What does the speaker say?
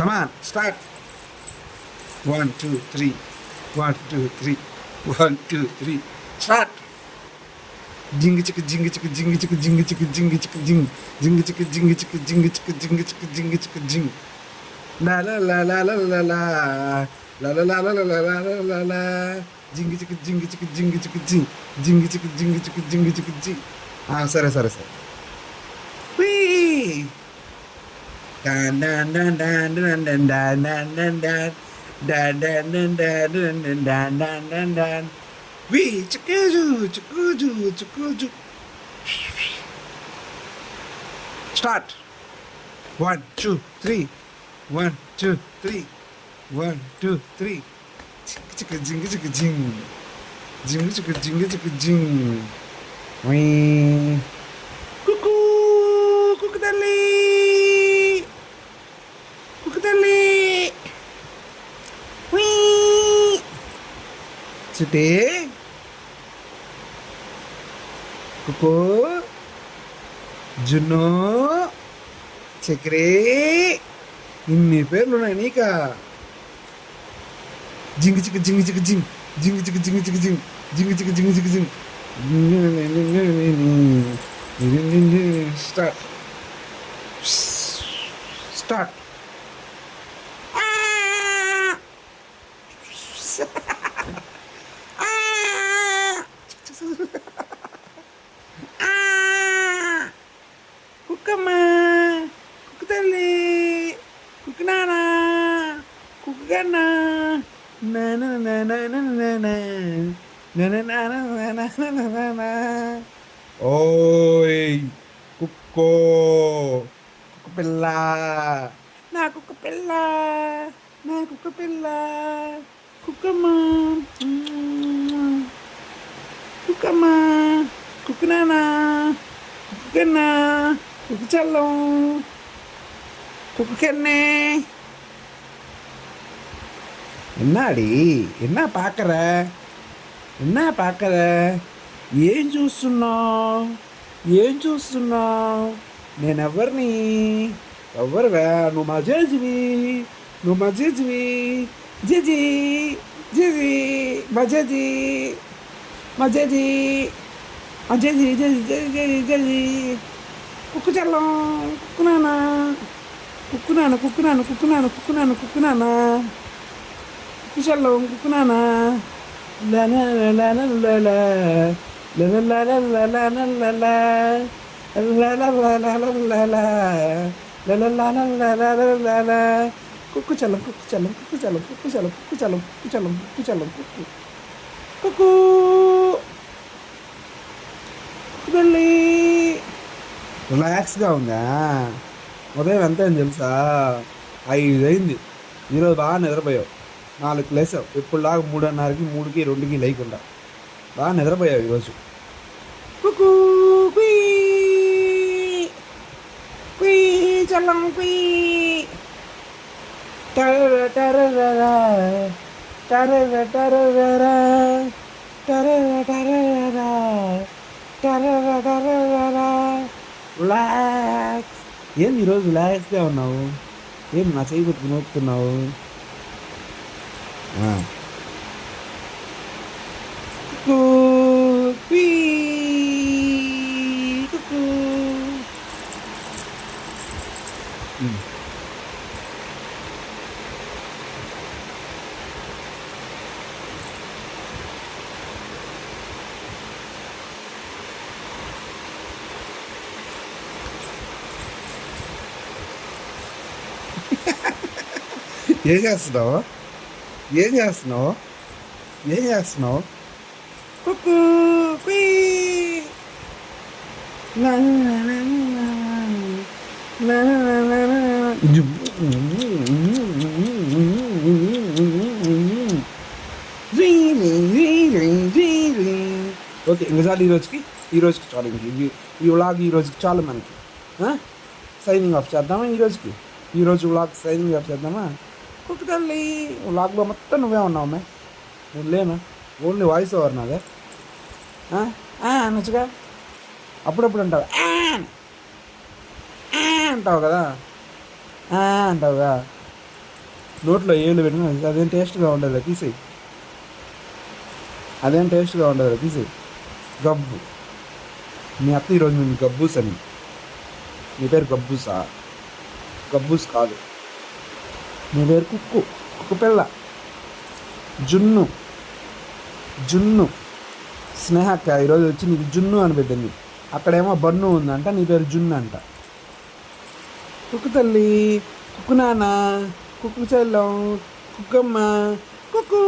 Come on start. 1 2 3 1 2 3 1 2 3 start. జింగి చిక్ జింగి చిక్ జింగి చిక్ జింగి చిక్ జింగి చిక్ జింగ్ జింగి చిక్ జింగి చిక్ జింగి చిక్ జింగి చిక్ జింగి చిక్ జింగ్ లా లా లా లా లా లా లా లా లా లా లా లా లా లా లా జింగి చిక్ జింగి చిక్ జింగి చిక్ జింగ్ జింగి చిక్ జింగి చిక్ జింగి చిక్ జింగ్. సరే సరే సరే. Dan dan dan dan dan dan dan dan dan dan dan dan dan dan dan dan dan dan dan. We chukuju chukuju chukuju. Start. 1 2 3 1 2 3 1 2 3. Chika jinga chika jing. Jinga chika jinga chika jing. Wee. Cuckoo cuckoo Chite కుకో జున్నో చక్రే ఇన్ని పేర్లు ఉన్నాయి నీకా. జింగి చిక్ జింగి చిక్ జింగ్ జింగి చిక్ జింగి చిక్ జింగ్ జింగి చిక్ జింగి చిక్ జింగ్. Start start. కుక్కమ్మా కుక్క తల్లి కుక్క నానా కుక్క కన్నా ఓయ్ కుక్కో కుక్క పిల్ల నా కుక్క పిల్ల నా కుక్క పిల్ల కుక్కమ్మా కుక్కమ్మా కుక్క నానా కుక్క కన్నా కుక్క చల్లం కుక్క కన్నే ఎన్నాడి ఎన్నా పాకరా ఎన్నా పాకరా. ఏం చూస్తున్నావు ఏం చూస్తున్నావు. నేనెవరిని ఎవరువా. నువ్వు మా జేజివి నువ్వు మా జేజివి. జేజీ జేజీ మా జేజీ మా జేజీ మా జేజీ జేజీ జేజీ జేజీ. కుక్క చల్లం కుక్కు నాన్న కుక్కు నాన్న కుక్కు నాన్న కుక్కు నాన్న కుక్కు నాన్న కుక్కు నాన్న కుక్కు చల్లం కుక్కు నాన్న. కుక్కు చల్లం కుక్కు చల్లం కుక్కు చల్లం కుక్కు చల్లం కుక్కు చల్లం కుక్కు చల్లం కుక్కు చల్లం కుక్కు కుక్కు కుక్కల్లి. రిలాక్స్గా ఉందా. ఉదయం ఎంత అయింది తెలుసా? 5 అయింది. ఈరోజు బాగా నిద్రపోయావు. 4కి లేసావు. ఇప్పుడులాగా 3:30కి 3కి 2కి లేకుండా బాగా నిద్రపోయావు ఈరోజు. కుక్కూ కుయ్ కుయ్ చల్లం కుయ్. టరర టరర టరర టరర టరర టరర టరర టరర. రిలాక్స్. ఏంది ఈరోజు రిలాక్స్గా ఉన్నావు? ఏం నా చేయి కొట్టుకు నోపుతున్నావు? కుక్కూ కుయ్ కుక్కూ. ఏం చేస్తున్నావు ఏం చేస్తున్నావు ఏం చేస్తున్నావు? కుక్కూ కుయ్. ఓకే ఇంకా చాలు ఈరోజుకి చాలు. ఇంక ఈ వ్లాగ్ ఈరోజుకి చాలు మనకి. సైనింగ్ ఆఫ్ చేద్దామా ఈరోజు వ్లాగ్ సైనింగ్ ఆఫ్ చేద్దామా? కుక్క తల్లి వ్లాగ్లో మొత్తం నువ్వే ఉన్నావు అమ్మాయి. నేను లేను. ఓన్లీ వాయిస్ ఓవర్ నాదే. అనొచ్చుగా. అప్పుడప్పుడు అంటావు అంటావు కదా అంటావుగా. నోట్లో ఏళ్ళు పెట్టిన అదేం టేస్ట్గా ఉండదు, తీసేయి. అదేం టేస్ట్గా ఉండదు, తీసేయి. గబ్బు. మీ అత్త ఈరోజు నేను గబ్బూస్ అని. నీ పేరు గబ్బూసా? గబ్బూస్ కాదు, నీ పేరు కుక్కు. కుక్కు పిల్ల. జున్ను. జున్ను. స్నేహక్క ఈరోజు వచ్చి నీకు జున్ను అని పెట్టింది. అక్కడేమో బన్ను ఉందంట, నీ పేరు జున్ను అంట. కుక్కు తల్లి, కుక్కు నాన్న, కుక్కు చెల్లం, కుక్కమ్మ, కుక్కు.